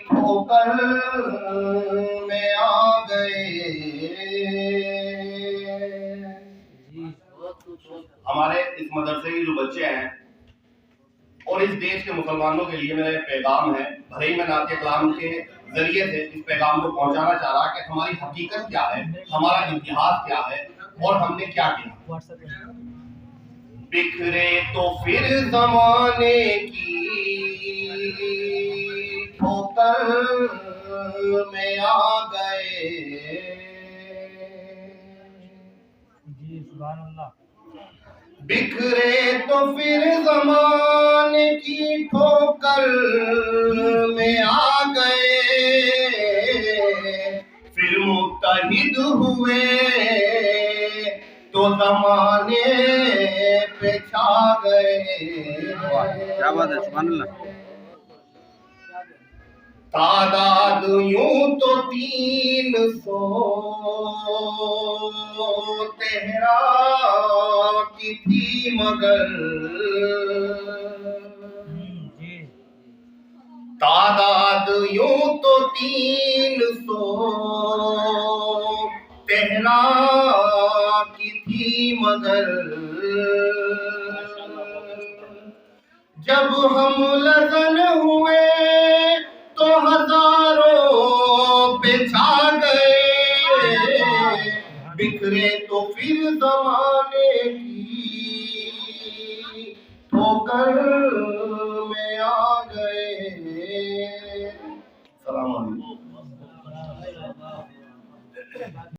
ठोकर में आ गए। हमारे इस मदरसे के जो बच्चे हैं और इस देश के मुसलमानों के लिए मेरा पैगाम है, भले ही मैं नाते कलाम के जरिए से इस पैगाम को पहुंचाना चाह रहा कि हमारी हकीकत क्या है, हमारा इतिहास क्या है और हमने क्या किया। बिखरे तो फिर जमाने की ठोकर में आ गए। बिखरे तो फिर जमाने की ठोकर में आ गए। फिर मुत्तहिद हुए तो जमाने पे छा गए। क्या बात है, सुभान अल्लाह। तादाद यूं तो 300 तेहरा की थी मगर, तादाद यूं तो 300 तेहरा की थी मगर, जब हम लजन हुए तो हजारों पे छा गए। बिखरे तो फिर जमाने की ठोकर में आ गए। सलाम अलैकुम।